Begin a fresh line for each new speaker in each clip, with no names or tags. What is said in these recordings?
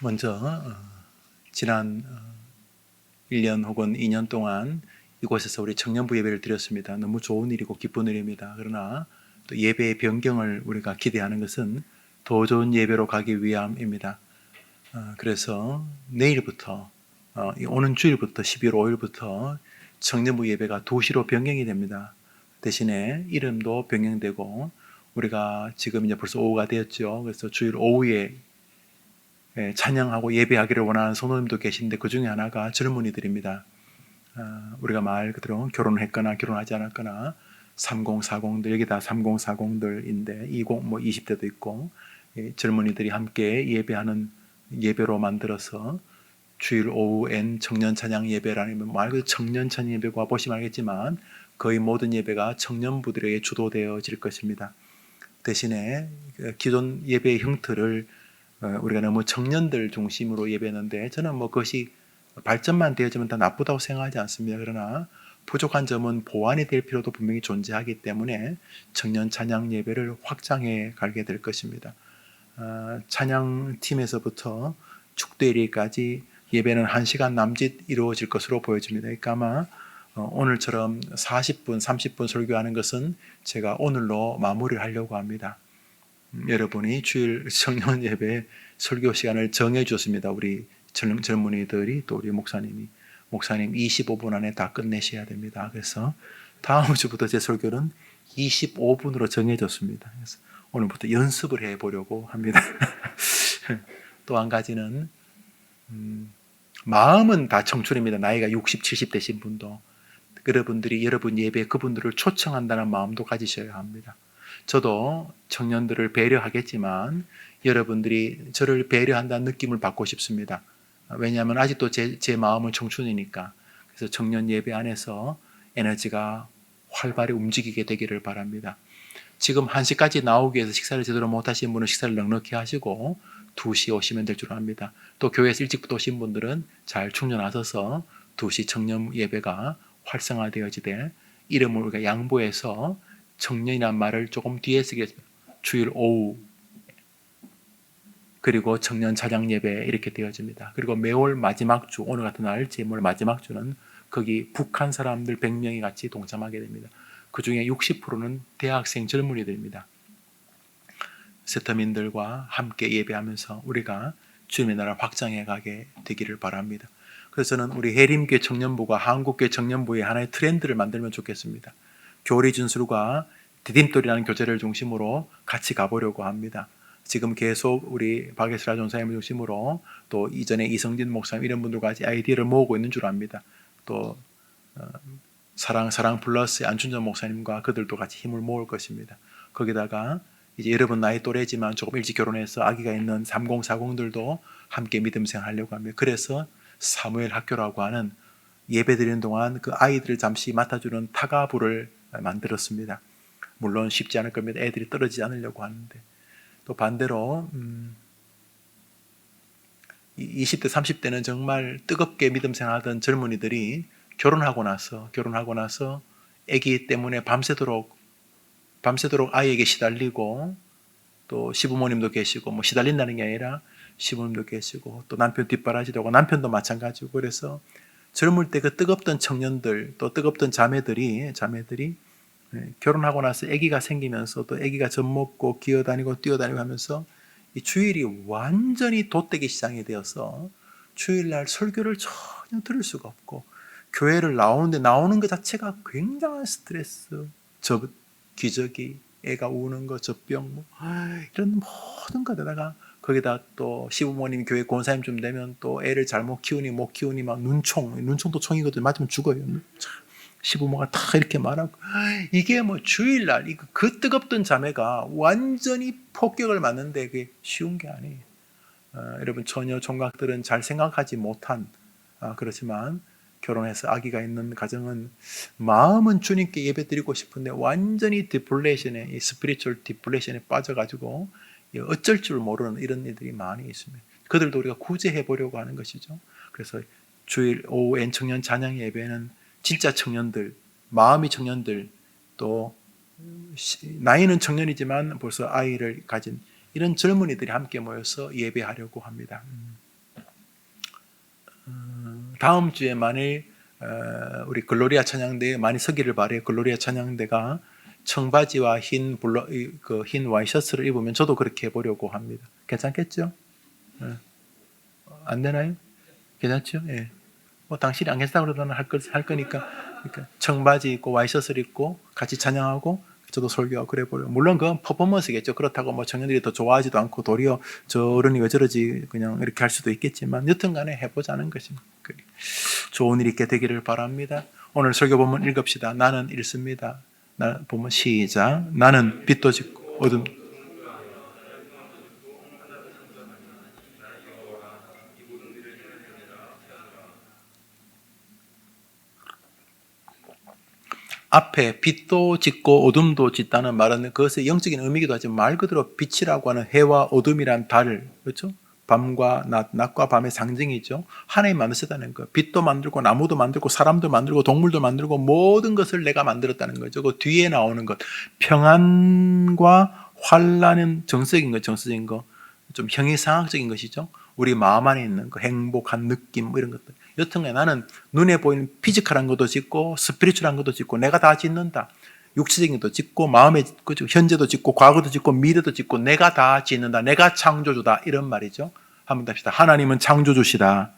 먼저 지난 1년 혹은 2년 동안 이곳에서 우리 청년부 예배를 드렸습니다. 너무 좋은 일이고 기쁜 일입니다. 그러나 또 예배의 변경을 우리가 기대하는 것은 더 좋은 예배로 가기 위함입니다. 그래서 내일부터 오는 주일부터 12월 5일부터 청년부 예배가 2시로 변경이 됩니다. 대신에 이름도 변경되고 우리가 지금 이제 벌써 오후가 되었죠. 그래서 주일 오후에 찬양하고 예배하기를 원하는 성도님도 계신데 그 중에 하나가 젊은이들입니다. 우리가 말 그대로 결혼을 했거나 결혼하지 않았거나 30, 40들 여기 다 30, 40들인데 20, 20대도 있고 젊은이들이 함께 예배하는 예배로 만들어서 주일 오후엔 청년 찬양 예배라는 말 그대로 청년 찬양 예배가 보시면 알겠지만 거의 모든 예배가 청년부들에게 주도되어질 것입니다. 대신에 기존 예배의 형태를 우리가 너무 청년들 중심으로 예배했는데 저는 그것이 발전만 되어지면 다 나쁘다고 생각하지 않습니다. 그러나 부족한 점은 보완이 될 필요도 분명히 존재하기 때문에 청년 찬양 예배를 확장해 가게 될 것입니다. 찬양팀에서부터 축대리까지 예배는 1시간 남짓 이루어질 것으로 보여집니다. 그러니까 아마 오늘처럼 40분, 30분 설교하는 것은 제가 오늘로 마무리를 하려고 합니다. 여러분이 주일 청년 예배 설교 시간을 정해 주었습니다. 우리 젊은이들이 또 우리 목사님 25분 안에 다 끝내셔야 됩니다. 그래서 다음 주부터 제 설교는 25분으로 정해졌습니다. 그래서 오늘부터 연습을 해 보려고 합니다. 또 한 가지는 마음은 다 청춘입니다. 나이가 60, 70 되신 분도 여러분들이 여러분 예배에 그분들을 초청한다는 마음도 가지셔야 합니다. 저도 청년들을 배려하겠지만 여러분들이 저를 배려한다는 느낌을 받고 싶습니다. 왜냐하면 아직도 제 마음은 청춘이니까. 그래서 청년 예배 안에서 에너지가 활발히 움직이게 되기를 바랍니다. 지금 1시까지 나오기 위해서 식사를 제대로 못하신 분은 식사를 넉넉히 하시고 2시 오시면 될 줄 압니다. 또 교회에서 일찍부터 오신 분들은 잘 충전하셔서 2시 청년 예배가 활성화되어지되 이름을 우리가 양보해서 청년이란 말을 조금 뒤에 쓰겠습니다. 주일 오후 그리고 청년 찬양 예배 이렇게 되어집니다. 그리고 매월 마지막 주 오늘 같은 날 제물 마지막 주는 거기 북한 사람들 100명이 같이 동참하게 됩니다. 그 중에 60%는 대학생 젊은이들입니다. 세터민들과 함께 예배하면서 우리가 주님의 나라 확장해 가게 되기를 바랍니다. 그래서 저는 우리 해림교회 청년부가 한국교회 청년부의 하나의 트렌드를 만들면 좋겠습니다. 교리 준술과 디딤돌이라는 교재를 중심으로 같이 가보려고 합니다. 지금 계속 우리 박예슬아 전사님을 중심으로 또 이전에 이성진 목사님 이런 분들과 같이 아이디어를 모으고 있는 줄 압니다. 또 사랑 플러스 안춘전 목사님과 그들도 같이 힘을 모을 것입니다. 거기다가 이제 여러분 나이 또래지만 조금 일찍 결혼해서 아기가 있는 30, 40들도 함께 믿음 생활하려고 합니다. 그래서 사무엘 학교라고 하는 예배 드리는 동안 그 아이들을 잠시 맡아주는 타가부를 만들었습니다. 물론 쉽지 않을 겁니다. 애들이 떨어지지 않으려고 하는데. 또 반대로 20대, 30대는 정말 뜨겁게 믿음 생활하던 젊은이들이 결혼하고 나서 아기 때문에 밤새도록 아이에게 시달리고 또 시부모님도 계시고 시달린다는 게 아니라 시부모님도 계시고 또 남편 뒷바라지도 하고 남편도 마찬가지고 그래서 젊을 때 그 뜨겁던 청년들 또 뜨겁던 자매들이 결혼하고 나서 아기가 생기면서 또 아기가 젖 먹고 기어다니고 뛰어다니고 하면서 이 주일이 완전히 돛대기 시장이 되어서 주일날 설교를 전혀 들을 수가 없고 교회를 나오는 것 자체가 굉장한 스트레스, 기저귀, 애가 우는 거, 젖병 이런 모든 것에다가 거기다 또 시부모님 교회 권사님 좀 되면 또 애를 잘못 키우니 못 키우니 막 눈총도 총이거든요. 맞으면 죽어요. 시부모가 다 이렇게 말하고 이게 주일날 그 뜨겁던 자매가 완전히 폭격을 맞는데 그게 쉬운 게 아니에요. 여러분 처녀 총각들은 잘 생각하지 못한 그렇지만 결혼해서 아기가 있는 가정은 마음은 주님께 예배드리고 싶은데 완전히 디플레이션에 이 스피리추얼 디플레이션에 빠져가지고 어쩔 줄 모르는 이런 일들이 많이 있습니다. 그들도 우리가 구제해 보려고 하는 것이죠. 그래서 주일 오후엔 청년 찬양 예배는 진짜 청년들, 마음이 청년들, 또 나이는 청년이지만 벌써 아이를 가진 이런 젊은이들이 함께 모여서 예배하려고 합니다. 다음 주에 만일 우리 글로리아 찬양대에 많이 서기를 바래요. 글로리아 찬양대가 청바지와 흰 와이셔츠를 입으면 저도 그렇게 해보려고 합니다. 괜찮겠죠? 안 되나요? 괜찮죠? 예. 뭐 당신이 안 괜찮다고 그러면 할 거니까. 그러니까 청바지 입고 와이셔츠를 입고 같이 찬양하고 저도 설교하고 그래 보려고. 물론 그건 퍼포먼스겠죠. 그렇다고 뭐 청년들이 더 좋아하지도 않고 도리어 저런이 왜 저러지 그냥 이렇게 할 수도 있겠지만 여튼간에 해보자는 것입니다. 좋은 일 있게 되기를 바랍니다. 오늘 설교 본문 읽읍시다. 나는 읽습니다. 보면 시작. 나는 빛도 짓고 어둠 앞에 빛도 짓고 어둠도 짓다는 말은 그것의 영적인 의미이기도 하지만 말 그대로 빛이라고 하는 해와 어둠이란 달, 그렇죠? 밤과 낮과 밤의 상징이죠. 하나님 만드셨다는 거. 빛도 만들고 나무도 만들고 사람도 만들고 동물도 만들고 모든 것을 내가 만들었다는 거죠. 그 뒤에 나오는 것. 평안과 환란은 정적인 거, 정서적인 거. 좀 형이상학적인 것이죠. 우리 마음 안에 있는 거, 행복한 느낌 뭐 이런 것들. 여튼간에 나는 눈에 보이는 피지컬한 것도 짓고 스피리추얼한 것도 짓고 내가 다 짓는다. 육체적인 것도 짓고 마음의 현재도 짓고 과거도 짓고 미래도 짓고 내가 다 짓는다. 내가 창조주다. 이런 말이죠. 한번 답시다. 하나님은 창조주시다.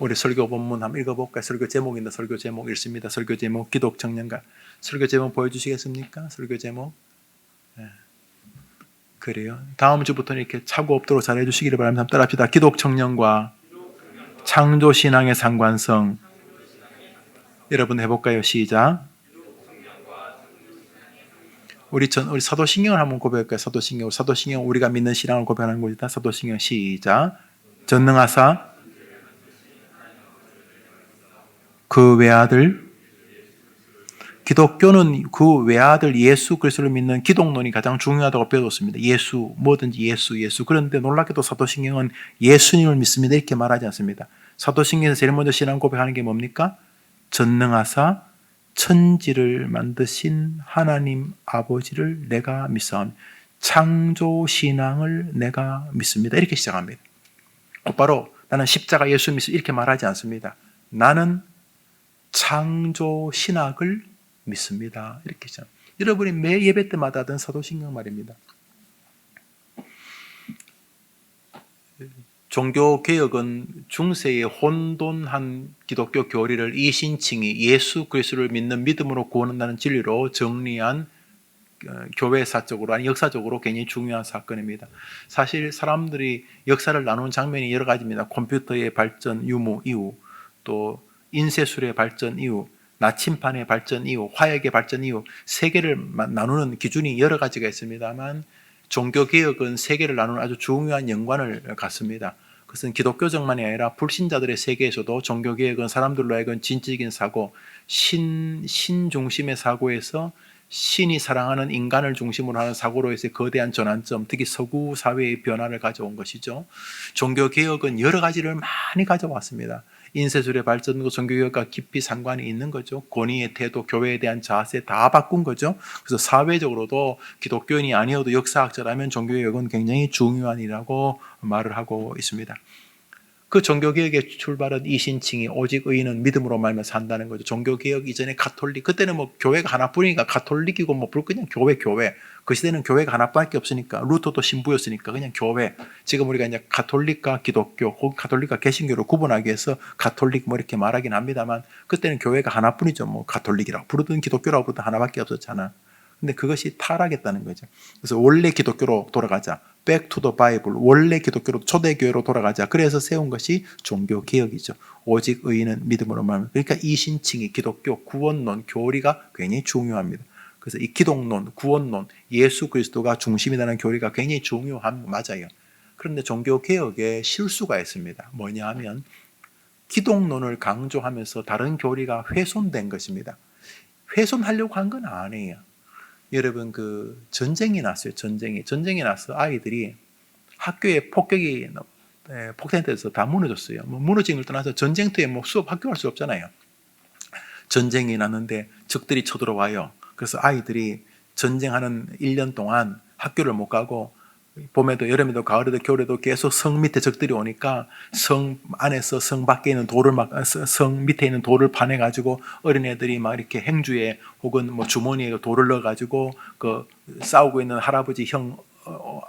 우리 설교 본문 한번 읽어볼까요? 설교 제목인데 설교 제목 읽습니다. 설교 제목 기독 청년가. 설교 제목 보여주시겠습니까? 설교 제목. 네. 그래요. 다음 주부터는 이렇게 차고 없도록 잘 해주시기를 바랍니다. 한번 따라합시다. 기독 청년과 창조 신앙의 상관성. 여러분 해볼까요? 시작. 우리 사도신경을 한번 고백할까요? 사도신경 우리가 믿는 신앙을 고백하는 것이다. 사도신경 시작. 전능하사 그 외아들 기독교는 그 외아들 예수 그리스도를 믿는 기독론이 가장 중요하다고 배웠습니다. 예수 뭐든지 예수 그런데 놀랍게도 사도신경은 예수님을 믿습니다 이렇게 말하지 않습니다. 사도신경에서 제일 먼저 신앙 고백하는 게 뭡니까? 전능하사 천지를 만드신 하나님 아버지를 내가 믿사오니 창조신앙을 내가 믿습니다. 이렇게 시작합니다. 곧바로 나는 십자가 예수 믿습니다. 이렇게 말하지 않습니다. 나는 창조신학을 믿습니다. 이렇게 시작합니다. 여러분이 매 예배 때마다 하던 사도신경 말입니다. 종교개혁은 중세의 혼돈한 기독교 교리를 이신칭이 예수 그리스도를 믿는 믿음으로 구원한다는 진리로 정리한 교회사적으로 아니 역사적으로 굉장히 중요한 사건입니다. 사실 사람들이 역사를 나누는 장면이 여러 가지입니다. 컴퓨터의 발전 유무 이후 또 인쇄술의 발전 이후 나침판의 발전 이후 화약의 발전 이후 세계를 나누는 기준이 여러 가지가 있습니다만 종교개혁은 세계를 나누는 아주 중요한 연관을 갖습니다. 그것은 기독교적만이 아니라 불신자들의 세계에서도 종교개혁은 사람들로 하여금 진취적인 사고, 신중심의 사고에서 신이 사랑하는 인간을 중심으로 하는 사고로 해서 거대한 전환점, 특히 서구 사회의 변화를 가져온 것이죠. 종교개혁은 여러 가지를 많이 가져왔습니다. 인쇄술의 발전과 종교개혁과 깊이 상관이 있는 거죠. 권위의 태도, 교회에 대한 자세 다 바꾼 거죠. 그래서 사회적으로도 기독교인이 아니어도 역사학자라면 종교개혁은 굉장히 중요한 일이라고 말을 하고 있습니다. 그 종교개혁의 출발은 이신칭이 오직 의인은 믿음으로 말미암아 산다는 거죠. 종교개혁 이전에 가톨릭, 그때는 뭐 교회가 하나뿐이니까 가톨릭이고 뭐 그냥 교회. 그 시대는 교회가 하나밖에 없으니까 루터도 신부였으니까 그냥 교회. 지금 우리가 이제 가톨릭과 기독교, 혹은 가톨릭과 개신교를 구분하기 위해서 가톨릭 뭐 이렇게 말하긴 합니다만 그때는 교회가 하나뿐이죠. 뭐 가톨릭이라고 부르든 기독교라고 부르든 하나밖에 없었잖아. 근데 그것이 타락했다는 거죠. 그래서 원래 기독교로 돌아가자. Back to the Bible. 원래 기독교로 초대교회로 돌아가자. 그래서 세운 것이 종교개혁이죠. 오직 의인은 믿음으로 말합니다. 그러니까 이신칭이 기독교 구원론 교리가 굉장히 중요합니다. 그래서 이 기독론, 구원론, 예수 그리스도가 중심이라는 교리가 굉장히 중요한 맞아요. 그런데 종교개혁에 실수가 있습니다. 뭐냐 하면 기독론을 강조하면서 다른 교리가 훼손된 것입니다. 훼손하려고 한 건 아니에요. 여러분 그 전쟁이 났어요. 전쟁이 나서 아이들이 학교에 폭탄돼서 다 무너졌어요. 뭐 무너진 걸 떠나서 전쟁터에 뭐 수업 학교 갈 수 없잖아요. 전쟁이 났는데 적들이 쳐들어와요. 그래서 아이들이 전쟁하는 1년 동안 학교를 못 가고 봄에도 여름에도 가을에도 겨울에도 계속 성 밑에 적들이 오니까 성 안에서 성 밖에 있는 돌을 막 성 밑에 있는 돌을 파내 가지고 어린애들이 막 이렇게 행주에 혹은 뭐 주머니에 돌을 넣어 가지고 그 싸우고 있는 할아버지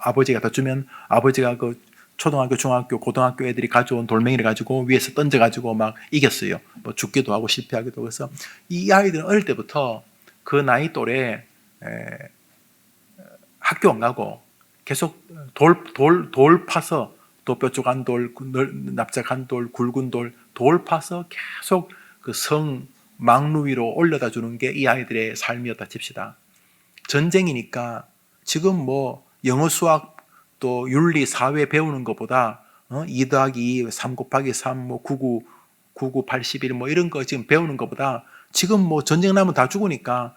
아버지가 다 주면 아버지가 그 초등학교, 중학교, 고등학교 애들이 가져온 돌멩이를 가지고 위에서 던져 가지고 막 이겼어요. 뭐 죽기도 하고 실패하기도. 그래서 이 아이들은 어릴 때부터 그 나이 또래 학교 안 가고 계속 돌 파서 또 뾰족한 돌, 납작한 돌, 굵은 돌 파서 계속 그 성 망루 위로 올려다 주는 게 이 아이들의 삶이었다 칩시다. 전쟁이니까 지금 뭐 영어, 수학 또 윤리, 사회 배우는 것보다 2 더하기 2, 3 곱하기 3, 뭐 99, 81, 뭐 이런 거 지금 배우는 것보다 지금 뭐 전쟁 나면 다 죽으니까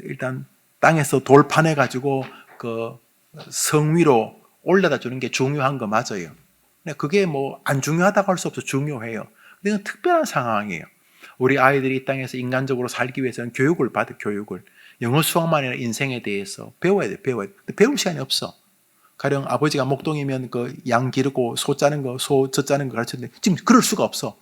일단 땅에서 돌 파내가지고 그 성 위로 올려다 주는 게 중요한 거 맞아요. 그게 뭐 안 중요하다고 할 수 없어. 중요해요. 근데 이건 특별한 상황이에요. 우리 아이들이 이 땅에서 인간적으로 살기 위해서는 교육을 받을 교육을 영어 수학만 아니라 인생에 대해서 배워야 돼. 근데 배울 시간이 없어. 가령 아버지가 목동이면 그 양 기르고 소 짜는 거, 젖 짜는 거 가르쳤는데 지금 그럴 수가 없어.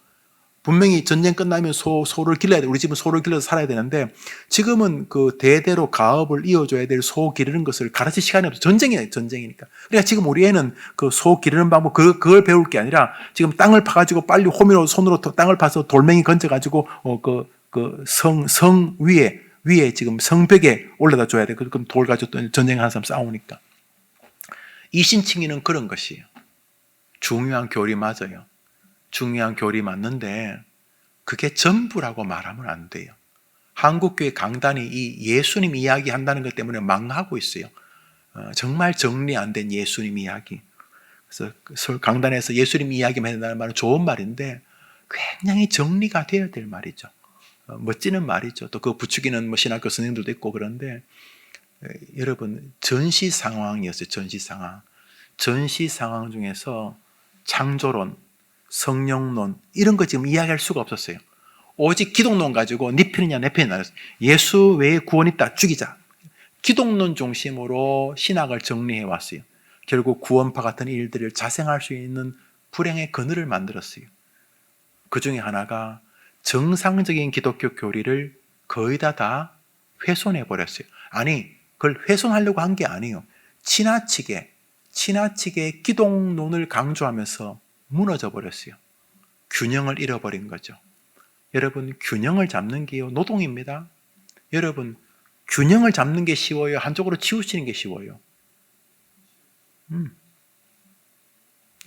분명히 전쟁 끝나면 소를 길러야 돼. 우리 집은 소를 길러서 살아야 되는데 지금은 그 대대로 가업을 이어줘야 될 소 기르는 것을 가르칠 시간이 없어. 전쟁이니까. 그러니까 지금 우리 애는 그 소 기르는 방법 그걸 배울 게 아니라 지금 땅을 파가지고 빨리 호미로 손으로 땅을 파서 돌멩이 건져가지고 성 위에 지금 성벽에 올려다 줘야 돼. 그럼 돌 가지고 또 전쟁하는 사람 싸우니까. 이신칭의는 그런 것이에요. 중요한 교리 맞아요. 중요한 교리 맞는데 그게 전부라고 말하면 안 돼요. 한국교회 강단이 이 예수님 이야기 한다는 것 때문에 망하고 있어요. 정말 정리 안 된 예수님 이야기. 그래서 강단에서 예수님 이야기만 한다는 말은 좋은 말인데 굉장히 정리가 되어야 될 말이죠. 멋지는 말이죠. 또 그 부추기는 뭐 신학교 선생님들도 있고 그런데 여러분 전시 상황이었어요. 전시 상황 중에서 창조론, 성령론 이런 거 지금 이야기할 수가 없었어요. 오직 기독론 가지고 네 편이냐 내 편이냐 예수 외에 구원 있다 죽이자. 기독론 중심으로 신학을 정리해 왔어요. 결국 구원파 같은 일들을 자생할 수 있는 불행의 그늘을 만들었어요. 그 중에 하나가 정상적인 기독교 교리를 거의 다 훼손해 버렸어요. 아니 그걸 훼손하려고 한 게 아니에요. 지나치게 기독론을 강조하면서 무너져 버렸어요. 균형을 잃어버린 거죠. 여러분 균형을 잡는 게요 노동입니다. 여러분 균형을 잡는 게 쉬워요? 한쪽으로 치우치는 게 쉬워요?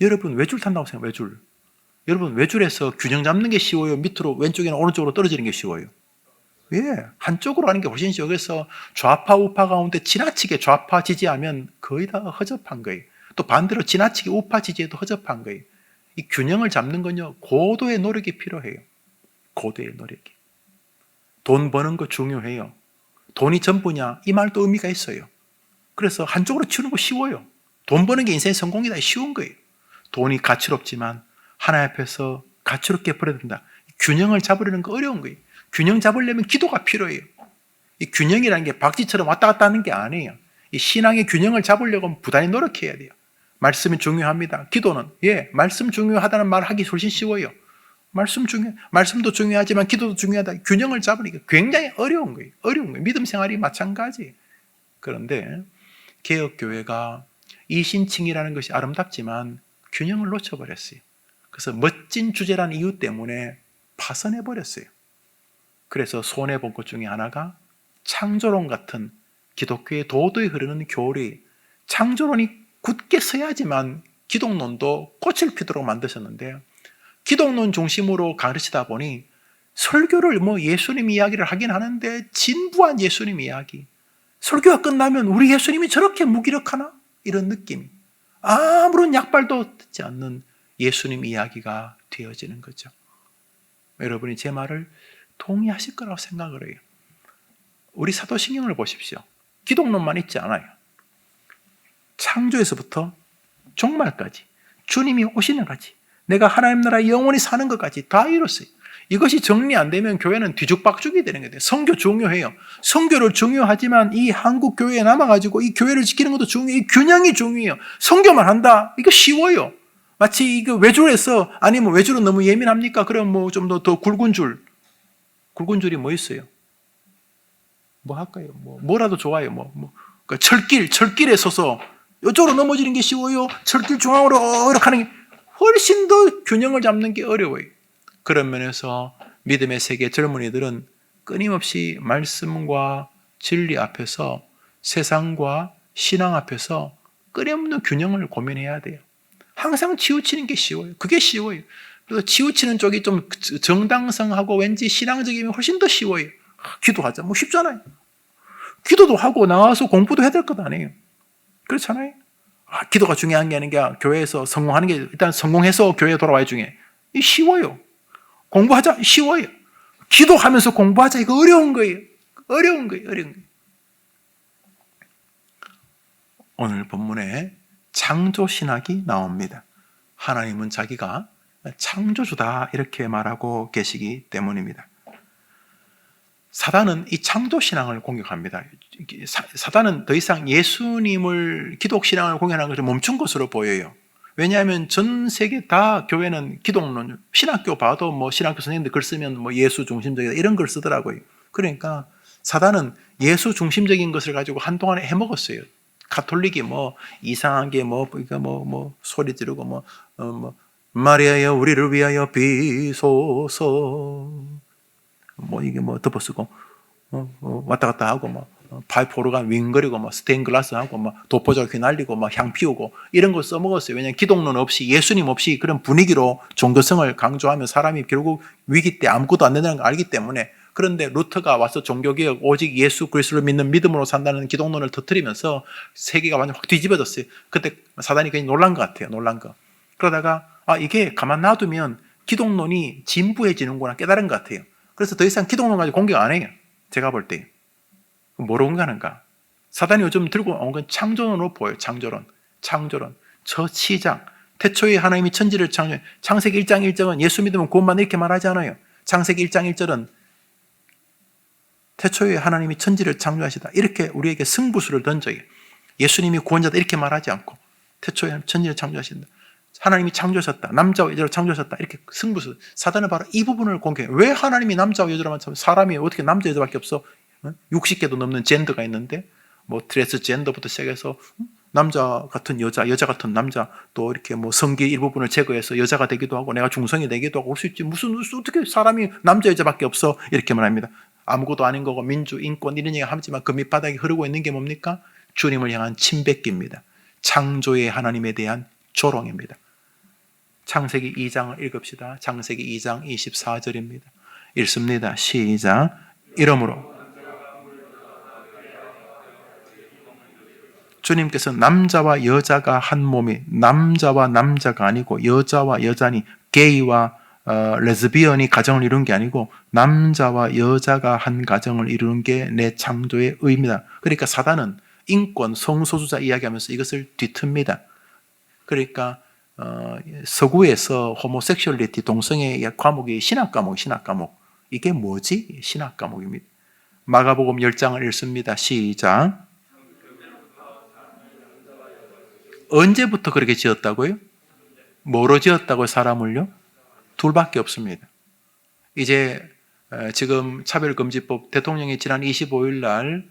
여러분 외줄 탄다고 생각해요. 외줄. 여러분 외줄에서 균형 잡는 게 쉬워요? 밑으로 왼쪽이나 오른쪽으로 떨어지는 게 쉬워요? 예, 한쪽으로 하는 게 훨씬 쉬워요. 그래서 좌파 우파 가운데 지나치게 좌파 지지하면 거의 다 허접한 거예요. 또 반대로 지나치게 우파 지지해도 허접한 거예요. 이 균형을 잡는 건요 고도의 노력이 필요해요. 고도의 노력이. 돈 버는 거 중요해요. 돈이 전부냐? 이 말도 의미가 있어요. 그래서 한쪽으로 치우는 거 쉬워요. 돈 버는 게 인생의 성공이다. 쉬운 거예요. 돈이 가치롭지만 하나님 앞에서 가치롭게 버려야 된다. 균형을 잡으려는 거 어려운 거예요. 균형 잡으려면 기도가 필요해요. 이 균형이라는 게 박쥐처럼 왔다 갔다 하는 게 아니에요. 이 신앙의 균형을 잡으려면 부단히 노력해야 돼요. 말씀이 중요합니다. 기도는 말씀 중요하다는 말 하기 훨씬 쉬워요. 말씀도 중요하지만 기도도 중요하다. 균형을 잡으니까 굉장히 어려운 거예요. 믿음 생활이 마찬가지. 그런데 개혁교회가 이신칭이라는 것이 아름답지만 균형을 놓쳐버렸어요. 그래서 멋진 주제라는 이유 때문에 파선해버렸어요. 그래서 손해본 것 중에 하나가 창조론 같은 기독교의 도도히 흐르는 교리, 창조론이 굳게 서야지만 기독론도 꽃을 피도록 만드셨는데 기독론 중심으로 가르치다 보니 설교를 예수님 이야기를 하긴 하는데 진부한 예수님 이야기. 설교가 끝나면 우리 예수님이 저렇게 무기력하나? 이런 느낌. 아무런 약발도 듣지 않는 예수님 이야기가 되어지는 거죠. 여러분이 제 말을 동의하실 거라고 생각을 해요. 우리 사도신경을 보십시오. 기독론만 있지 않아요. 창조에서부터 종말까지 주님이 오시는 까지 내가 하나님 나라에 영원히 사는 것까지 다 이뤘어요. 이것이 정리 안 되면 교회는 뒤죽박죽이 되는 거예요. 선교 중요해요. 선교를 중요하지만 이 한국 교회에 남아가지고 이 교회를 지키는 것도 중요해요. 이 균형이 중요해요. 선교만 한다. 이거 쉬워요. 마치 이거 외줄에서, 아니면 외줄은 너무 예민합니까? 그럼 뭐 좀 더 굵은 줄. 굵은 줄이 뭐 있어요? 뭐 할까요? 뭐라도 좋아요. 그러니까 철길에 서서 이쪽으로 넘어지는 게 쉬워요. 철길 중앙으로 이렇게 하는 게 훨씬 더 균형을 잡는 게 어려워요. 그런 면에서 믿음의 세계 젊은이들은 끊임없이 말씀과 진리 앞에서 세상과 신앙 앞에서 끊임없는 균형을 고민해야 돼요. 항상 치우치는 게 쉬워요. 그게 쉬워요. 그래서 치우치는 쪽이 좀 정당성하고 왠지 신앙적이면 훨씬 더 쉬워요. 기도하자. 뭐 쉽잖아요. 기도도 하고 나와서 공부도 해야 될 것 아니에요. 그렇잖아요. 기도가 중요한 게 아니라 교회에서 성공하는 게, 일단 성공해서 교회에 돌아와야 중요해. 쉬워요. 공부하자. 쉬워요. 기도하면서 공부하자. 이거 어려운 거예요. 어려운 거예요. 오늘 본문에 창조신학이 나옵니다. 하나님은 자기가 창조주다 이렇게 말하고 계시기 때문입니다. 사단은 이 창조신앙을 공격합니다. 사단은 더 이상 예수님을, 기독신앙을 공격하는 것을 멈춘 것으로 보여요. 왜냐하면 전 세계 다 교회는 기독론, 신학교 봐도 뭐 신학교 선생님들 글 쓰면 뭐 예수 중심적이다 이런 걸 쓰더라고요. 그러니까 사단은 예수 중심적인 것을 가지고 한동안 해먹었어요. 가톨릭이 뭐 이상하게 소리 지르고 마리아여 우리를 위하여 비소서 이게 덮어쓰고 왔다 갔다 하고 파이프 오르간 윙거리고 스테인 글라스 하고 도포자 휘날리고 향 피우고 이런 거 써먹었어요. 왜냐하면 기독론 없이, 예수님 없이 그런 분위기로 종교성을 강조하면 사람이 결국 위기 때 아무것도 안 된다는 걸 알기 때문에. 그런데 루터가 와서 종교개혁, 오직 예수 그리스도를 믿는 믿음으로 산다는 기독론을 터뜨리면서 세계가 완전 확 뒤집어졌어요. 그때 사단이 굉장히 놀란 것 같아요. 놀란 거. 그러다가 이게 가만 놔두면 기독론이 진부해지는구나 깨달은 것 같아요. 그래서 더 이상 기독론 가지고 공격 안 해요. 제가 볼 때. 뭐로 공격하는가? 사단이 요즘 들고 온 건 창조론으로 보여요. 창조론. 첫 시작. 태초에 하나님이 천지를 창조해. 창세기 1장 1절은 예수 믿으면 구원받는 이렇게 말하지 않아요. 창세기 1장 1절은 태초에 하나님이 천지를 창조하시다. 이렇게 우리에게 승부수를 던져요. 예수님이 구원자다 이렇게 말하지 않고 태초에 천지를 창조하신다. 하나님이 창조하셨다. 남자와 여자로 창조하셨다. 이렇게 승부수. 사단은 바로 이 부분을 공격해요. 왜 하나님이 남자와 여자로만 창조? 사람이 어떻게 남자 여자밖에 없어? 60개도 넘는 젠더가 있는데 트랜스 젠더부터 시작해서 남자 같은 여자, 여자 같은 남자, 또 이렇게 성기 일부분을 제거해서 여자가 되기도 하고 내가 중성이 되기도 하고 올 수 있지. 무슨 어떻게 사람이 남자 여자밖에 없어? 이렇게 말합니다. 아무것도 아닌 거고 민주, 인권 이런 얘기 하지만 그 밑바닥에 흐르고 있는 게 뭡니까? 주님을 향한 침뱉기입니다. 창조의 하나님에 대한 조롱입니다. 창세기 2장을 읽읍시다. 창세기 2장 24절입니다. 읽습니다. 시작. 이러므로 주님께서 남자와 여자가 한 몸이, 남자와 남자가 아니고 여자와 여자니 게이와 레즈비언이 가정을 이룬 게 아니고 남자와 여자가 한 가정을 이루는 게 내 창조의 의미다. 그러니까 사단은 인권, 성소수자 이야기하면서 이것을 뒤틉니다. 그러니까 서구에서 호모섹슈얼리티, 동성애 과목이 신학 과목. 이게 뭐지? 신학 과목입니다. 마가복음 10장을 읽습니다. 시작. 언제부터 그렇게 지었다고요? 뭐로 지었다고요? 사람을요? 둘밖에 없습니다. 이제 지금 차별금지법 대통령이 지난 25일 날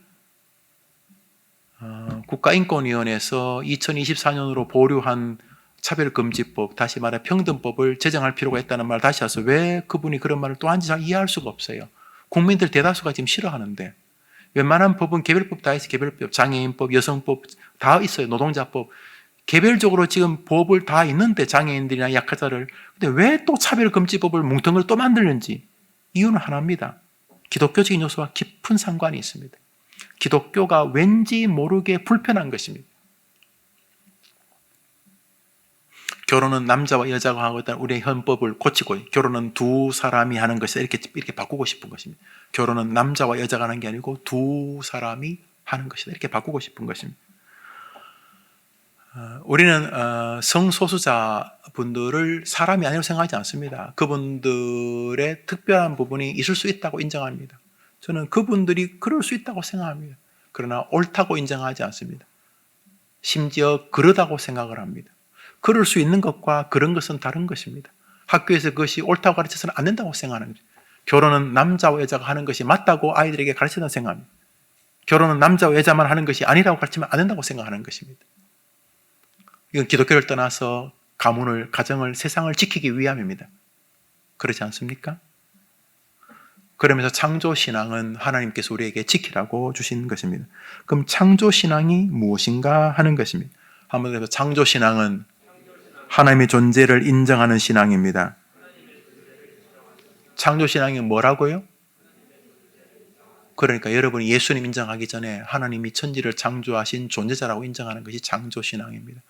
국가인권위원회에서 2024년으로 보류한 차별금지법, 다시 말해 평등법을 제정할 필요가 있다는 말 다시 와서 왜 그분이 그런 말을 또 한지 잘 이해할 수가 없어요. 국민들 대다수가 지금 싫어하는데 웬만한 법은 개별법 다 있어요. 개별법, 장애인법, 여성법 다 있어요. 노동자법. 개별적으로 지금 법을 다 있는데 장애인들이나 약자를. 근데 왜 또 차별금지법을 뭉텅을 또 만들는지 이유는 하나입니다. 기독교적인 요소와 깊은 상관이 있습니다. 기독교가 왠지 모르게 불편한 것입니다. 결혼은 남자와 여자가 하고 있다는 우리의 헌법을 고치고 결혼은 두 사람이 하는 것이다 이렇게 바꾸고 싶은 것입니다. 결혼은 남자와 여자가 하는 게 아니고 두 사람이 하는 것이다 이렇게 바꾸고 싶은 것입니다. 우리는 성소수자 분들을 사람이 아니라고 생각하지 않습니다. 그분들의 특별한 부분이 있을 수 있다고 인정합니다. 저는 그분들이 그럴 수 있다고 생각합니다. 그러나 옳다고 인정하지 않습니다. 심지어 그러다고 생각을 합니다. 그럴 수 있는 것과 그런 것은 다른 것입니다. 학교에서 그것이 옳다고 가르쳐서는 안 된다고 생각하는 거죠. 결혼은 남자와 여자가 하는 것이 맞다고 아이들에게 가르쳐야 생각합니다. 결혼은 남자와 여자만 하는 것이 아니라고 가르치면 안 된다고 생각하는 것입니다. 이건 기독교를 떠나서 가문을, 가정을, 세상을 지키기 위함입니다. 그렇지 않습니까? 그러면서 창조신앙은 하나님께서 우리에게 지키라고 주신 것입니다. 그럼 창조신앙이 무엇인가 하는 것입니다. 한번 더 창조신앙은 하나님의 존재를 인정하는 신앙입니다. 창조신앙이 뭐라고요? 그러니까 여러분이 예수님 인정하기 전에 하나님이 천지를 창조하신 존재자라고 인정하는 것이 창조신앙입니다.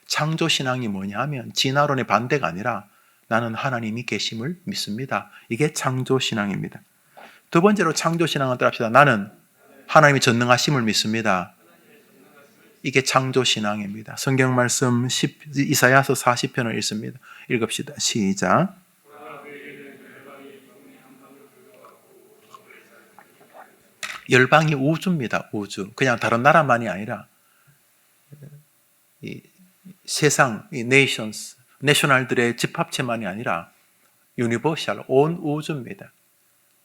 창조신앙이 뭐냐 하면 진화론의 반대가 아니라 나는 하나님이 계심을 믿습니다. 이게 창조신앙입니다. 두 번째로 창조신앙을 따릅시다. 나는 하나님이 전능하심을 믿습니다. 이게 창조신앙입니다. 성경 말씀 이사야서 40편을 읽습니다. 읽읍시다. 시작. 열방이 우주입니다. 우주. 그냥 다른 나라만이 아니라 이 세상, 이 네이션스, 내셔널들의 집합체만이 아니라 유니버셜, 온 우주입니다.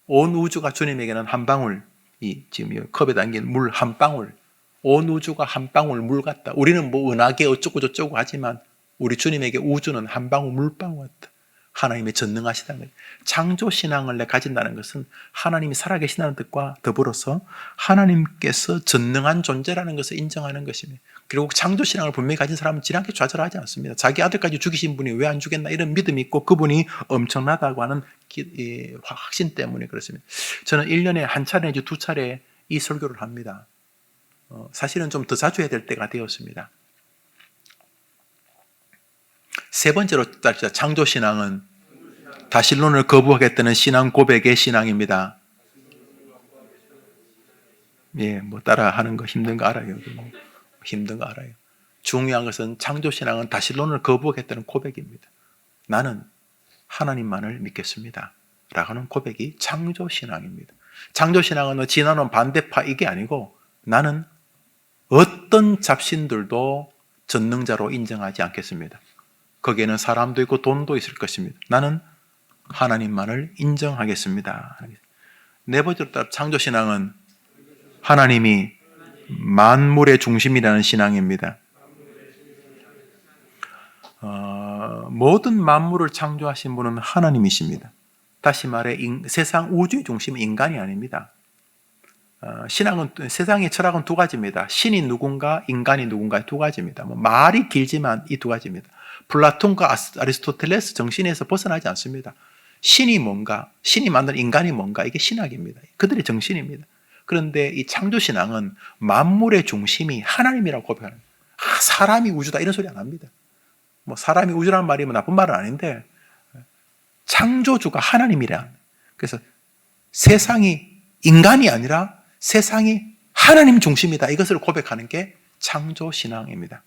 온 우주가 주님에게는 한 방울, 이 지금 컵에 담긴 물 한 방울, 온 우주가 한 방울 물 같다. 우리는 뭐 은하계 어쩌고 저쩌고 하지만 우리 주님에게 우주는 한 방울 물방울 같다. 하나님의 전능하시다는 거예요. 창조신앙을 가진다는 것은 하나님이 살아계신다는 뜻과 더불어서 하나님께서 전능한 존재라는 것을 인정하는 것입니다. 그리고 창조신앙을 분명히 가진 사람은 지나게 좌절하지 않습니다. 자기 아들까지 죽이신 분이 왜 안 죽였나 이런 믿음이 있고 그분이 엄청나다고 하는 확신 때문에 그렇습니다. 저는 1년에 한 차례 내지 두 차례 이 설교를 합니다. 사실은 좀 더 자주 해야 될 때가 되었습니다. 세 번째로 창조신앙은 다신론을 거부하겠다는 신앙 고백의 신앙입니다. 예, 뭐 따라 하는 거 힘든 거 알아요. 힘든 거 알아요. 중요한 것은 창조신앙은 다신론을 거부하겠다는 고백입니다. 나는 하나님만을 믿겠습니다. 라는 고백이 창조신앙입니다. 창조신앙은 진화론 반대파 이게 아니고 나는 어떤 잡신들도 전능자로 인정하지 않겠습니다. 거기에는 사람도 있고 돈도 있을 것입니다. 나는 하나님만을 인정하겠습니다. 네 번째로 창조신앙은 하나님이 만물의 중심이라는 신앙입니다. 모든 만물을 창조하신 분은 하나님이십니다. 다시 말해 세상 우주의 중심은 인간이 아닙니다. 신앙은 세상의 철학은 두 가지입니다. 신이 누군가, 인간이 누군가 두 가지입니다. 말이 길지만 이 두 가지입니다. 플라톤과 아리스토텔레스 정신에서 벗어나지 않습니다. 신이 뭔가, 신이 만든 인간이 뭔가 이게 신학입니다. 그들의 정신입니다. 그런데 이 창조신앙은 만물의 중심이 하나님이라고 고백하는 거예요. 사람이 우주다 이런 소리 안 합니다. 뭐 사람이 우주라는 말이 나쁜 말은 아닌데 창조주가 하나님이라. 그래서 세상이 인간이 아니라 세상이 하나님 중심이다. 이것을 고백하는 게 창조신앙입니다.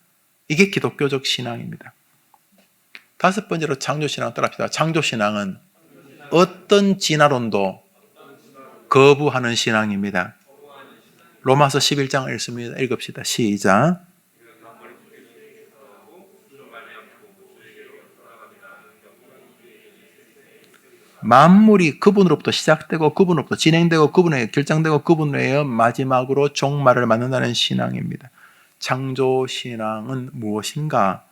이게 기독교적 신앙입니다. 다섯 번째로 창조신앙을 따라합시다. 창조신앙은 어떤 진화론도 거부하는 신앙입니다. 로마서 11장을 읽습니다. 읽읍시다. 시작. 만물이 그분으로부터 시작되고 그분으로부터 진행되고 그분에게 결정되고 그분에 마지막으로 종말을 맞는다는 신앙입니다. 창조신앙은 무엇인가?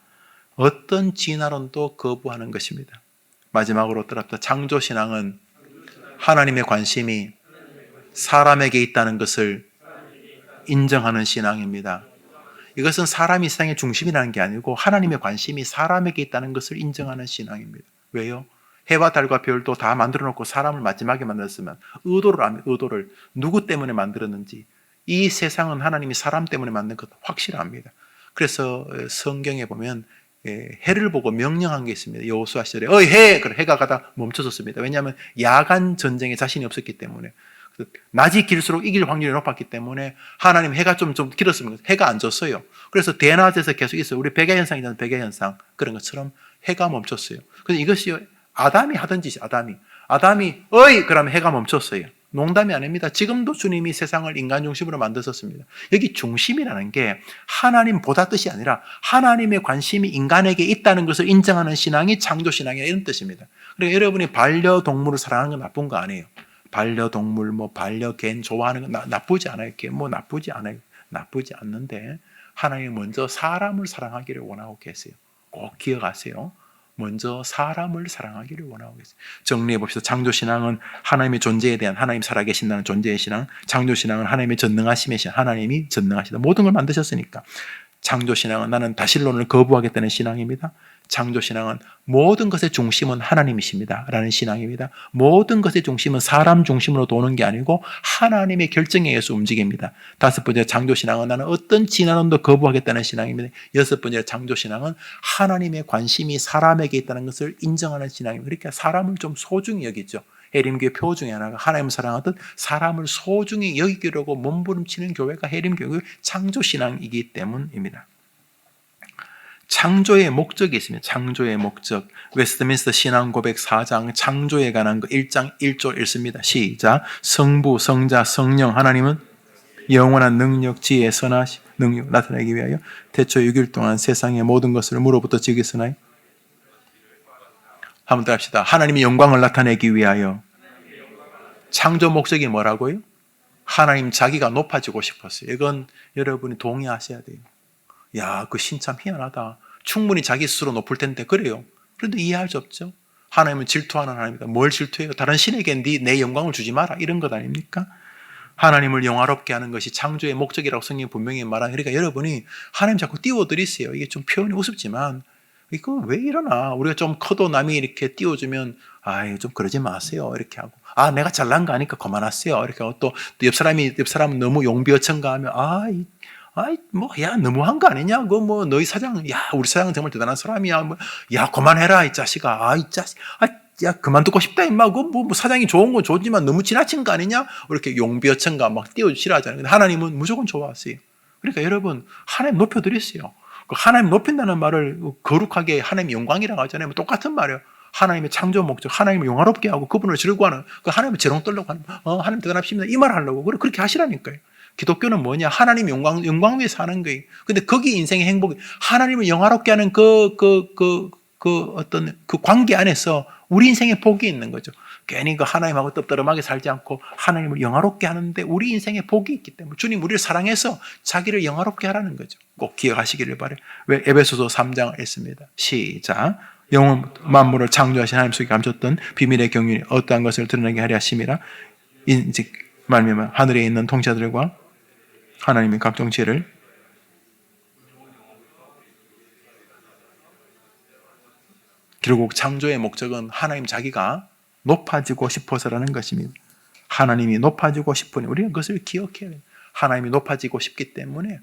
어떤 진화론도 거부하는 것입니다. 마지막으로 따라합시다. 창조신앙은 하나님의 관심이 사람에게 있다는 것을 인정하는 신앙입니다. 이것은 사람이 세상의 중심이라는 게 아니고 하나님의 관심이 사람에게 있다는 것을 인정하는 신앙입니다. 왜요? 해와 달과 별도 다 만들어 놓고 사람을 마지막에 만들었으면 의도를 누구 때문에 만들었는지 이 세상은 하나님이 사람 때문에 만든 것 확실합니다. 그래서 성경에 보면 해를 보고 명령한 게 있습니다. 여호수아 시절에 어이 해! 그래 해가 가다 멈춰졌습니다. 왜냐하면 야간 전쟁에 자신이 없었기 때문에 낮이 길수록 이길 확률이 높았기 때문에 하나님 해가 좀 길었으면 해가 안 졌어요. 그래서 대낮에서 계속 있어요. 우리 백야현상이잖아요. 백야현상. 그런 것처럼 해가 멈췄어요. 그래서 이것이 아담이 하던 짓이 아담이 어이! 그러면 해가 멈췄어요. 농담이 아닙니다. 지금도 주님이 세상을 인간 중심으로 만드셨습니다. 여기 중심이라는 게 하나님보다 뜻이 아니라 하나님의 관심이 인간에게 있다는 것을 인정하는 신앙이 창조신앙이라 이런 뜻입니다. 그러니까 여러분이 반려동물을 사랑하는 건 나쁜 거 아니에요. 반려동물, 반려견 좋아하는 건 나쁘지 않아요. 나쁘지 않아요. 나쁘지 않는데 하나님이 먼저 사람을 사랑하기를 원하고 계세요. 꼭 기억하세요. 먼저 사람을 사랑하기를 원하고 계세요. 정리해 봅시다. 창조신앙은 하나님의 존재에 대한 하나님 살아계신다는 존재의 신앙, 창조신앙은 하나님의 전능하심의 신앙, 하나님이 전능하시다. 모든 걸 만드셨으니까. 창조신앙은 나는 다신론을 거부하겠다는 신앙입니다. 창조신앙은 모든 것의 중심은 하나님이십니다 라는 신앙입니다. 모든 것의 중심은 사람 중심으로 도는 게 아니고 하나님의 결정에 의해서 움직입니다. 다섯 번째, 창조신앙은 나는 어떤 진화론도 거부하겠다는 신앙입니다. 여섯 번째, 창조신앙은 하나님의 관심이 사람에게 있다는 것을 인정하는 신앙입니다. 그러니까 사람을 좀 소중히 여기죠. 해림교회 표 중에 하나가 하나님을 사랑하듯 사람을 소중히 여기려고 몸부림치는 교회가 해림교회 창조신앙이기 때문입니다. 창조의 목적이 있습니다. 창조의 목적. 웨스트민스터 신앙고백 4장 창조에 관한 거 1장 1절 읽습니다. 시작. 성부, 성자, 성령 하나님은 영원한 능력, 지혜, 선하심, 능력 나타내기 위하여 태초 6일 동안 세상의 모든 것을 무로부터 지으셨나요? 한번 더 합시다. 하나님의 영광을 나타내기 위하여. 창조 목적이 뭐라고요? 하나님 자기가 높아지고 싶었어요. 이건 여러분이 동의하셔야 돼요. 야, 그 신 참 희한하다. 충분히 자기 스스로 높을 텐데 그래요. 그런데 이해할 수 없죠. 하나님은 질투하는 하나님이다. 뭘 질투해요? 다른 신에게 내 영광을 주지 마라. 이런 것 아닙니까? 하나님을 영화롭게 하는 것이 창조의 목적이라고 성경이 분명히 말하는. 그러니까 여러분이 하나님 자꾸 띄워드리세요. 이게 좀 표현이 우습지만 이거 왜 이러나? 우리가 좀 커도 남이 이렇게 띄워주면 좀 그러지 마세요. 이렇게 하고 내가 잘난 거 아니까 그만하세요. 이렇게 하고 또 옆 사람은 너무 용비어천가하면 너무한 거 아니냐? 너희 사장, 우리 사장은 정말 대단한 사람이야. 그만해라, 이 자식아. 이 자식. 그만두고 싶다, 임마. 사장이 좋은 건 좋지만 너무 지나친 거 아니냐? 이렇게 용비어천가 막 띄워주시라 하잖아요. 근데 하나님은 무조건 좋아하세요. 그러니까 여러분, 하나님 높여드리세요. 하나님 높인다는 말을 거룩하게 하나님의 영광이라고 하잖아요. 똑같은 말이에요. 하나님의 창조 목적, 하나님을 영화롭게 하고 그분을 즐거워하는, 하나님을 재롱 떨려고 하는, 하나님 대단하십니다. 이 말 하려고. 그렇게 하시라니까요. 기독교는 뭐냐? 하나님 영광 위에 사는 거예요. 근데 거기 인생의 행복이, 하나님을 영화롭게 하는 그 관계 안에서 우리 인생의 복이 있는 거죠. 괜히 하나님하고 떡떠름하게 살지 않고 하나님을 영화롭게 하는데 우리 인생에 복이 있기 때문에 주님 우리를 사랑해서 자기를 영화롭게 하라는 거죠. 꼭 기억하시기를 바라요. 왜 에베소서 3장을 읽습니다. 시작. 영원 만물을 창조하신 하나님 속에 감췄던 비밀의 경륜이 어떠한 것을 드러나게 하려 하심이라. 인즉 말미암아 하늘에 있는 통치자들과 하나님의 각종 지혜를 결국 창조의 목적은 하나님 자기가 높아지고 싶어서라는 것입니다. 하나님이 높아지고 싶으니 우리는 그것을 기억해야 해요. 하나님이 높아지고 싶기 때문에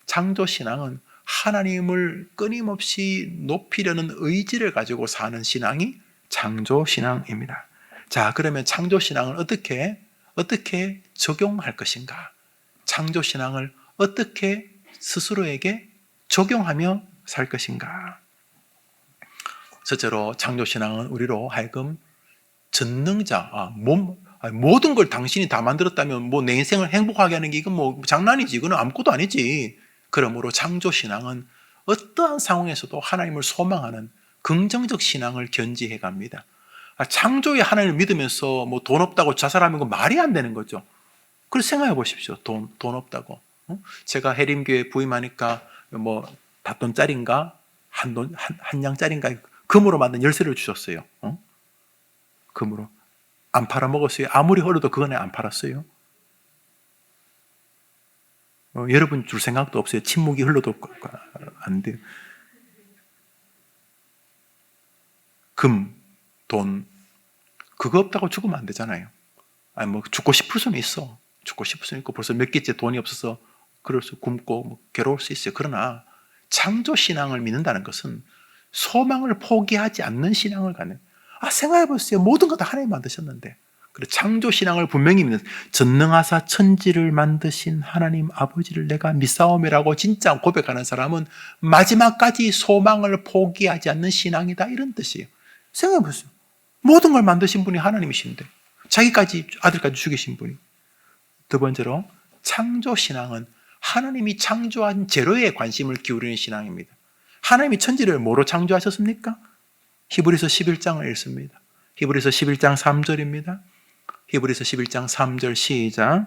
창조신앙은 하나님을 끊임없이 높이려는 의지를 가지고 사는 신앙이 창조신앙입니다. 자, 그러면 창조신앙을 어떻게 적용할 것인가? 창조신앙을 어떻게 스스로에게 적용하며 살 것인가? 첫째로 창조신앙은 우리로 하여금 전능자, 모든 걸 당신이 다 만들었다면 내 인생을 행복하게 하는 게 이건 장난이지. 이거는 아무것도 아니지. 그러므로 창조신앙은 어떠한 상황에서도 하나님을 소망하는 긍정적 신앙을 견지해 갑니다. 창조의 하나님을 믿으면서 돈 없다고 자살하면 그 말이 안 되는 거죠. 그래서 생각해 보십시오. 돈 없다고. 제가 해림교회 부임하니까 닷돈짜리인가? 한 양짜리인가? 금으로 만든 열쇠를 주셨어요. 금으로. 안 팔아먹었어요. 아무리 흘러도 그건 안 팔았어요. 여러분 줄 생각도 없어요. 침묵이 흘러도 안 돼요. 금, 돈, 그거 없다고 죽으면 안 되잖아요. 죽고 싶을 수는 있어. 죽고 싶을 수는 있고 벌써 몇 개째 돈이 없어서 그럴 수 굶고 괴로울 수 있어요. 그러나 창조신앙을 믿는다는 것은 소망을 포기하지 않는 신앙을 갖는. 생각해 보세요. 모든 것 다 하나님 만드셨는데 그리고 창조신앙을 분명히 믿는, 전능하사 천지를 만드신 하나님 아버지를 내가 믿사오매라고 진짜 고백하는 사람은 마지막까지 소망을 포기하지 않는 신앙이다, 이런 뜻이에요. 생각해 보세요. 모든 걸 만드신 분이 하나님이신데, 자기까지, 아들까지 죽이신 분이. 두 번째로, 창조신앙은 하나님이 창조한 재료에 관심을 기울이는 신앙입니다. 하나님이 천지를 뭐로 창조하셨습니까? 히브리서 11장을 읽습니다. 히브리서 11장 3절입니다. 히브리서 11장 3절 시작.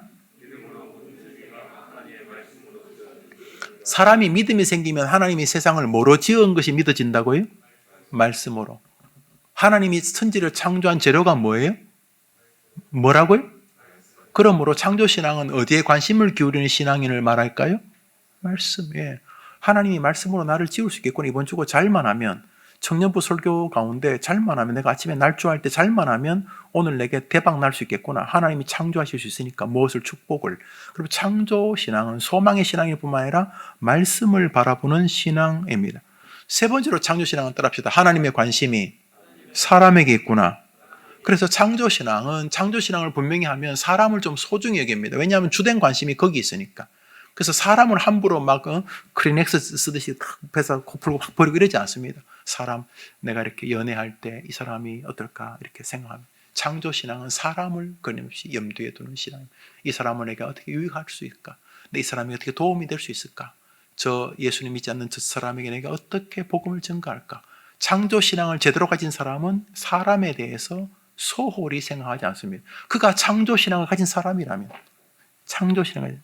사람이 믿음이 생기면 하나님이 세상을 뭐로 지은 것이 믿어진다고요? 말씀으로. 하나님이 천지를 창조한 재료가 뭐예요? 뭐라고요? 그러므로 창조신앙은 어디에 관심을 기울이는 신앙인을 말할까요? 말씀에. 하나님이 말씀으로 나를 지을 수 있겠구나. 이번 주고 잘만 하면, 청년부 설교 가운데 잘만 하면, 내가 아침에 날조할 때 잘만 하면 오늘 내게 대박 날 수 있겠구나. 하나님이 창조하실 수 있으니까 무엇을 축복을. 그리고 창조신앙은 소망의 신앙일 뿐만 아니라 말씀을 바라보는 신앙입니다. 세 번째로 창조신앙은 따라합시다. 하나님의 관심이 사람에게 있구나. 그래서 창조신앙을 분명히 하면 사람을 좀 소중히 여깁니다. 왜냐하면 주된 관심이 거기 있으니까. 그래서 사람을 함부로 막 크리넥스 쓰듯이 탁 빼서 코 풀고 확 버리고 이러지 않습니다. 사람, 내가 이렇게 연애할 때 이 사람이 어떨까 이렇게 생각합니다. 창조신앙은 사람을 끊임없이 염두에 두는 신앙입니다. 이 사람을 내가 어떻게 유익할 수 있을까? 이 사람이 어떻게 도움이 될 수 있을까? 저 예수님 믿지 않는 저 사람에게 내가 어떻게 복음을 전가할까? 창조신앙을 제대로 가진 사람은 사람에 대해서 소홀히 생각하지 않습니다. 그가 창조신앙을 가진 사람이라면, 창조신앙을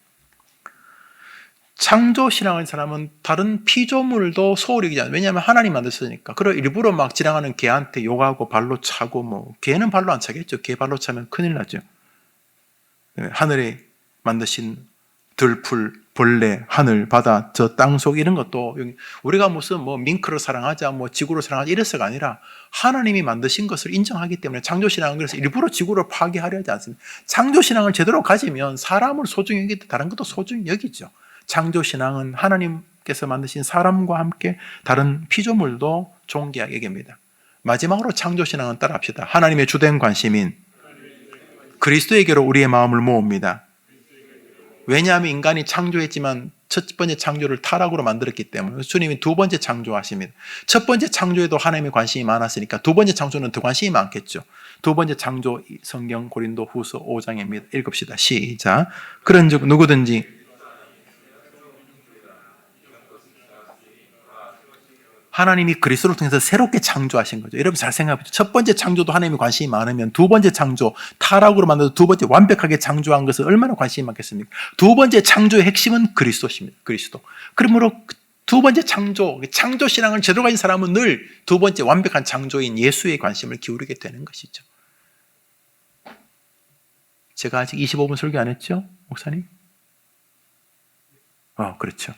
가진 사람은 다른 피조물도 소홀히 여기지 않아요. 왜냐하면 하나님 만드셨으니까. 그리고 일부러 막 지나가는 개한테 욕하고 발로 차고, 개는 발로 안 차겠죠. 개 발로 차면 큰일 나죠. 하늘에 만드신 들풀, 벌레, 하늘, 바다, 저 땅속 이런 것도 우리가 무슨 밍크를 사랑하자, 지구를 사랑하자 이래서가 아니라 하나님이 만드신 것을 인정하기 때문에 창조신앙은 그래서 일부러 지구를 파괴하려 하지 않습니다. 창조신앙을 제대로 가지면 사람을 소중히 여기듯 다른 것도 소중히 여기죠. 창조신앙은 하나님께서 만드신 사람과 함께 다른 피조물도 존귀하게 여깁니다. 마지막으로 창조신앙은 따라합시다. 하나님의 주된 관심인 그리스도에게로 우리의 마음을 모읍니다. 왜냐하면 인간이 창조했지만 첫 번째 창조를 타락으로 만들었기 때문에 주님이 두 번째 창조하십니다. 첫 번째 창조에도 하나님의 관심이 많았으니까 두 번째 창조는 더 관심이 많겠죠. 두 번째 창조 성경 고린도 후서 5장입니다. 읽읍시다. 시작. 그런즉 누구든지 하나님이 그리스도를 통해서 새롭게 창조하신 거죠. 여러분 잘 생각해보죠. 첫 번째 창조도 하나님이 관심이 많으면 두 번째 창조, 타락으로 만들어서 두 번째 완벽하게 창조한 것은 얼마나 관심이 많겠습니까? 두 번째 창조의 핵심은 그리스도십니다. 그리스도. 그러므로 두 번째 창조신앙을 제대로 가진 사람은 늘 두 번째 완벽한 창조인 예수의 관심을 기울이게 되는 것이죠. 제가 아직 25분 설교 안 했죠? 목사님? 그렇죠.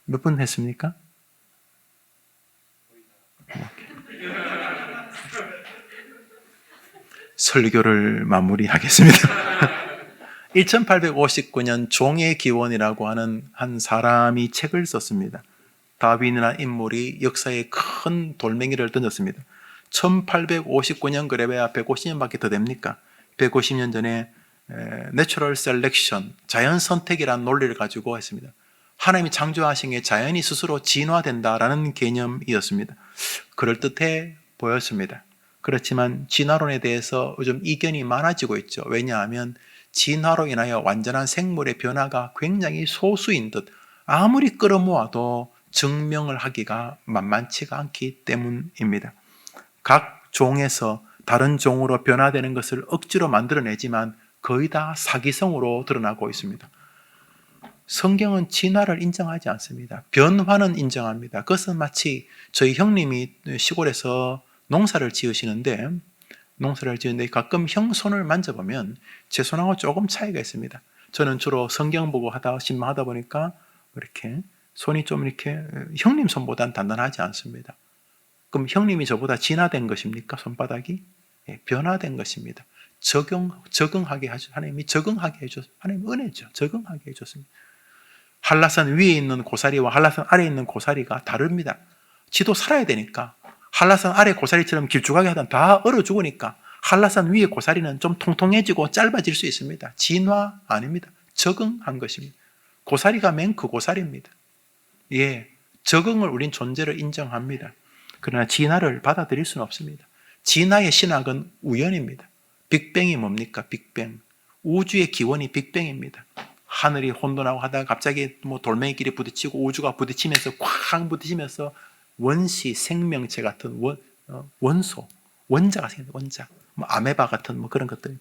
몇 분 했습니까? 설교를 마무리하겠습니다. 1859년 종의 기원이라고 하는 한 사람이 책을 썼습니다. 다윈이라는 인물이 역사에 큰 돌멩이를 던졌습니다. 1859년 그래봐야 150년밖에 더 됩니까? 150년 전에 내추럴 셀렉션, 자연 선택이라는 논리를 가지고 했습니다. 하나님이 창조하신 게 자연이 스스로 진화된다라는 개념이었습니다. 그럴듯해 보였습니다. 그렇지만 진화론에 대해서 요즘 이견이 많아지고 있죠. 왜냐하면 진화로 인하여 완전한 생물의 변화가 굉장히 소수인 듯 아무리 끌어모아도 증명을 하기가 만만치가 않기 때문입니다. 각 종에서 다른 종으로 변화되는 것을 억지로 만들어내지만 거의 다 사기성으로 드러나고 있습니다. 성경은 진화를 인정하지 않습니다. 변화는 인정합니다. 그것은 마치 저희 형님이 시골에서 농사를 지으시는데 가끔 형 손을 만져보면 제 손하고 조금 차이가 있습니다. 저는 주로 성경 보고 신방하다 보니까 이렇게 손이 좀 이렇게 형님 손보다는 단단하지 않습니다. 그럼 형님이 저보다 진화된 것입니까? 손바닥이? 변화된 것입니다. 적응하게 하죠. 하나님이 적응하게 해줬. 하나님 은혜죠. 적응하게 해줬습니다. 한라산 위에 있는 고사리와 한라산 아래에 있는 고사리가 다릅니다. 지도 살아야 되니까 한라산 아래 고사리처럼 길쭉하게 하다 다 얼어 죽으니까 한라산 위의 고사리는 좀 통통해지고 짧아질 수 있습니다. 진화 아닙니다. 적응한 것입니다. 고사리가 맨 그 고사리입니다. 예, 적응을 우린 존재를 인정합니다. 그러나 진화를 받아들일 수는 없습니다. 진화의 신학은 우연입니다. 빅뱅이 뭡니까? 빅뱅. 우주의 기원이 빅뱅입니다. 하늘이 혼돈하고 하다가 갑자기 뭐 돌멩이끼리 부딪히고 우주가 부딪히면서 쾅 부딪히면서 원시 생명체 같은 원소, 원자가 생깁니다. 원자. 뭐 아메바 같은 뭐 그런 것들,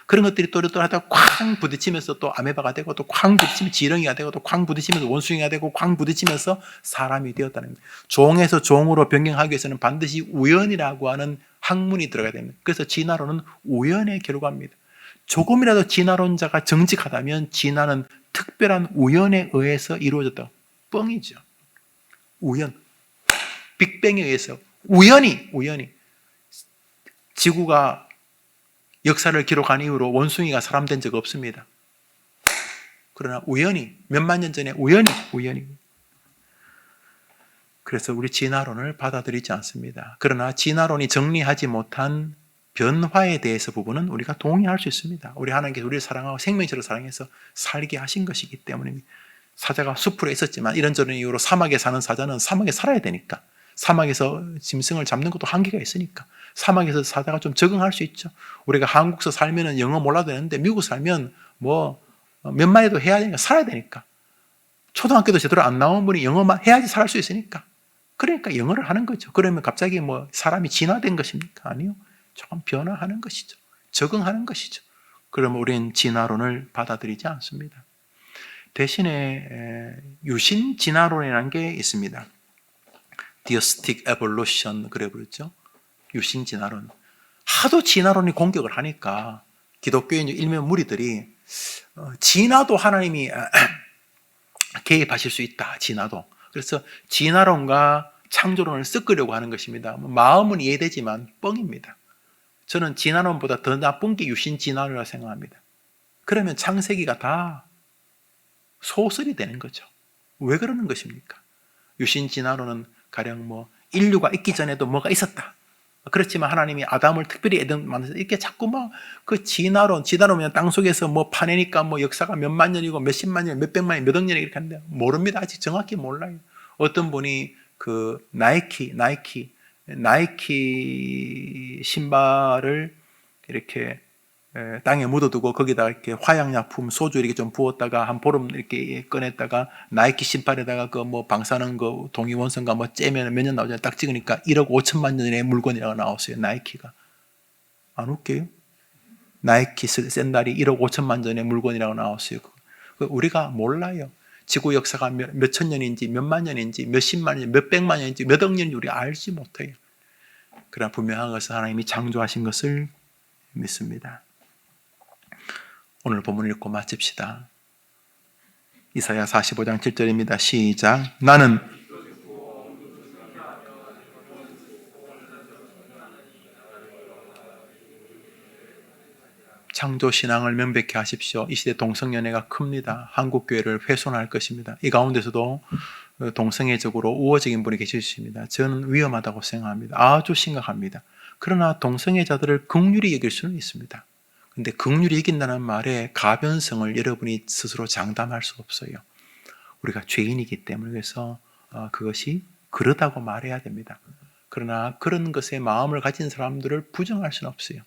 그런 것들이 또렷또 하다가 쾅 부딪히면서 또 아메바가 되고 또 쾅 부딪히면 지렁이가 되고 또 쾅 부딪히면서 원숭이가 되고 쾅 부딪히면서 사람이 되었다는 겁니다. 종에서 종으로 변경하기 위해서는 반드시 우연이라고 하는 학문이 들어가야 됩니다. 그래서 진화론은 우연의 결과입니다. 조금이라도 진화론자가 정직하다면 진화는 특별한 우연에 의해서 이루어졌다. 뻥이죠. 우연. 빅뱅에 의해서 우연히 지구가 역사를 기록한 이후로 원숭이가 사람 된 적 없습니다. 그러나 우연히 몇만 년 전에 우연히 그래서 우리 진화론을 받아들이지 않습니다. 그러나 진화론이 정리하지 못한 변화에 대해서 부분은 우리가 동의할 수 있습니다. 우리 하나님께서 우리를 사랑하고 생명체로 사랑해서 살게 하신 것이기 때문입니다. 사자가 숲으로 있었지만 이런저런 이유로 사막에 사는 사자는 사막에 살아야 되니까, 사막에서 짐승을 잡는 것도 한계가 있으니까 사막에서 사다가 좀 적응할 수 있죠. 우리가 한국서 살면은 영어 몰라도 되는데 미국 살면 뭐 몇만 해도 해야 되니까, 살아야 되니까. 초등학교도 제대로 안 나온 분이 영어만 해야지 살 수 있으니까. 그러니까 영어를 하는 거죠. 그러면 갑자기 뭐 사람이 진화된 것입니까? 아니요. 조금 변화하는 것이죠. 적응하는 것이죠. 그러면 우리는 진화론을 받아들이지 않습니다. 대신에 유신 진화론이라는 게 있습니다. Theistic Evolution 그래 부르죠. 유신 진화론. 하도 진화론이 공격을 하니까 기독교인 일면 무리들이 진화도 하나님이 개입하실 수 있다. 진화도. 그래서 진화론과 창조론을 섞으려고 하는 것입니다. 마음은 이해되지만 뻥입니다. 저는 진화론보다 더 나쁜 게 유신 진화론이라고 생각합니다. 그러면 창세기가 다 소설이 되는 거죠. 왜 그러는 것입니까? 유신 진화론은 가령 뭐 인류가 있기 전에도 뭐가 있었다. 그렇지만 하나님이 아담을 특별히 에덴 만드셔서 이렇게 자꾸 막 그 진화론이면 땅속에서 뭐 파내니까 뭐 역사가 몇만 년이고 몇십만 년, 몇백만 년, 몇억 년이 이렇게 하는데 모릅니다. 아직 정확히 몰라요. 어떤 분이 그 나이키 신발을 이렇게 땅에 묻어두고 거기다가 이렇게 화약약품 소주 이렇게 좀 부었다가 한 보름 이렇게 꺼냈다가 나이키 신발에다가 그 뭐 방사능 그 동위원성과 뭐 째면 몇 년 나오잖아요. 딱 찍으니까 1억 5천만 년의 물건이라고 나왔어요. 나이키가. 안 웃겨요? 나이키 샌달이 1억 5천만 년의 물건이라고 나왔어요. 우리가 몰라요. 지구 역사가 몇천 년인지 몇만 년인지 몇십만 년, 몇백만 년인지 몇억 년인지 우리가 알지 못해요. 그러나 분명한 것은 하나님이 창조하신 것을 믿습니다. 오늘 본문 읽고 마칩시다. 이사야 45장 7절입니다. 시작. 나는 창조신앙을 명백히 하십시오. 이 시대 동성연애가 큽니다. 한국교회를 훼손할 것입니다. 이 가운데서도 동성애적으로 우호적인 분이 계십니다. 저는 위험하다고 생각합니다. 아주 심각합니다. 그러나 동성애자들을 긍휼히 여길 수는 있습니다. 근데 긍휼히 여긴다는 말에 가변성을 여러분이 스스로 장담할 수 없어요. 우리가 죄인이기 때문에. 그래서 그것이 그러다고 말해야 됩니다. 그러나 그런 것에 마음을 가진 사람들을 부정할 수는 없어요.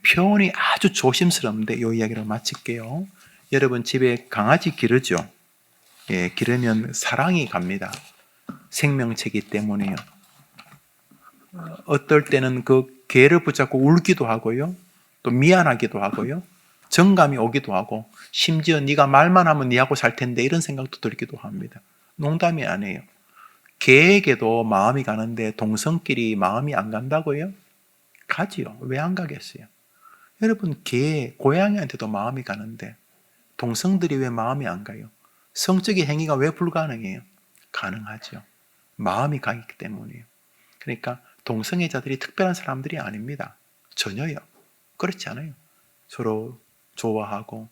표현이 아주 조심스러운데 이 이야기를 마칠게요. 여러분 집에 강아지 기르죠? 예, 기르면 사랑이 갑니다. 생명체이기 때문에요. 어떨 때는 그 개를 붙잡고 울기도 하고요. 또 미안하기도 하고요. 정감이 오기도 하고 심지어 네가 말만 하면 네하고 살 텐데 이런 생각도 들기도 합니다. 농담이 아니에요. 개에게도 마음이 가는데 동성끼리 마음이 안 간다고요? 가지요. 왜 안 가겠어요? 여러분 개, 고양이한테도 마음이 가는데 동성들이 왜 마음이 안 가요? 성적인 행위가 왜 불가능해요? 가능하죠. 마음이 가기 때문이에요. 그러니까 동성애자들이 특별한 사람들이 아닙니다. 전혀요. 그렇지 않아요. 서로 좋아하고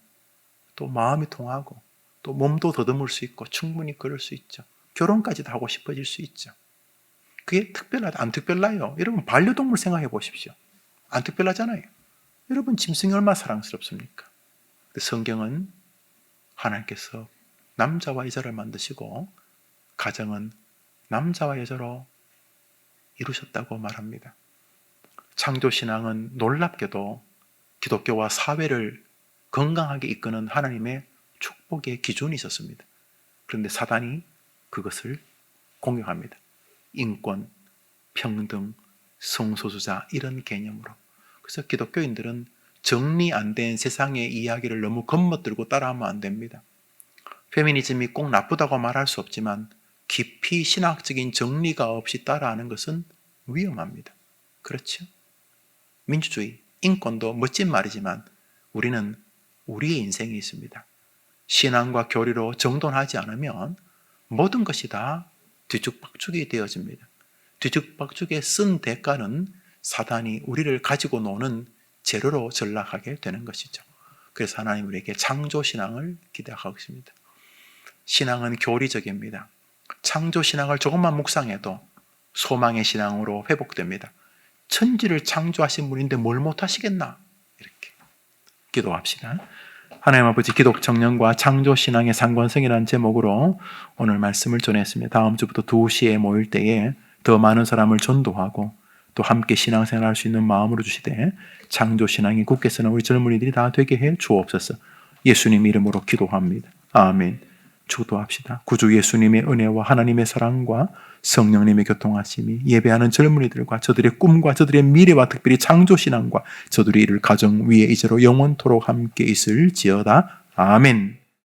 또 마음이 통하고 또 몸도 더듬을 수 있고 충분히 그럴 수 있죠. 결혼까지도 하고 싶어질 수 있죠. 그게 특별하다 안 특별나요? 여러분 반려동물 생각해 보십시오. 안 특별하잖아요. 여러분 짐승이 얼마나 사랑스럽습니까? 성경은 하나님께서 남자와 여자를 만드시고 가정은 남자와 여자로 이루셨다고 말합니다. 창조신앙은 놀랍게도 기독교와 사회를 건강하게 이끄는 하나님의 축복의 기준이 있었습니다. 그런데 사단이 그것을 공격합니다. 인권, 평등, 성소수자 이런 개념으로. 그래서 기독교인들은 정리 안 된 세상의 이야기를 너무 건너들고 따라하면 안 됩니다. 페미니즘이 꼭 나쁘다고 말할 수 없지만 깊이 신학적인 정리가 없이 따라하는 것은 위험합니다. 그렇죠? 민주주의, 인권도 멋진 말이지만 우리는 우리의 인생이 있습니다. 신앙과 교리로 정돈하지 않으면 모든 것이 다 뒤죽박죽이 되어집니다. 뒤죽박죽에 쓴 대가는 사단이 우리를 가지고 노는 재료로 전락하게 되는 것이죠. 그래서 하나님 우리에게 창조신앙을 기대하고 있습니다. 신앙은 교리적입니다. 창조신앙을 조금만 묵상해도 소망의 신앙으로 회복됩니다. 천지를 창조하신 분인데 뭘 못하시겠나? 이렇게 기도합시다. 하나님 아버지, 기독 정령과 창조신앙의 상관성이라는 제목으로 오늘 말씀을 전했습니다. 다음 주부터 2시에 모일 때에 더 많은 사람을 전도하고 또 함께 신앙생활할 수 있는 마음으로 주시되 창조신앙이 굳게 서는 우리 젊은이들이 다 되게 해 주옵소서. 예수님 이름으로 기도합니다. 아멘. 축도합시다. 구주 예수님의 은혜와 하나님의 사랑과 성령님의 교통하심이 예배하는 젊은이들과 저들의 꿈과 저들의 미래와 특별히 창조신앙과 저들이 이룰 가정 위에 이제로 영원토록 함께 있을지어다. 아멘.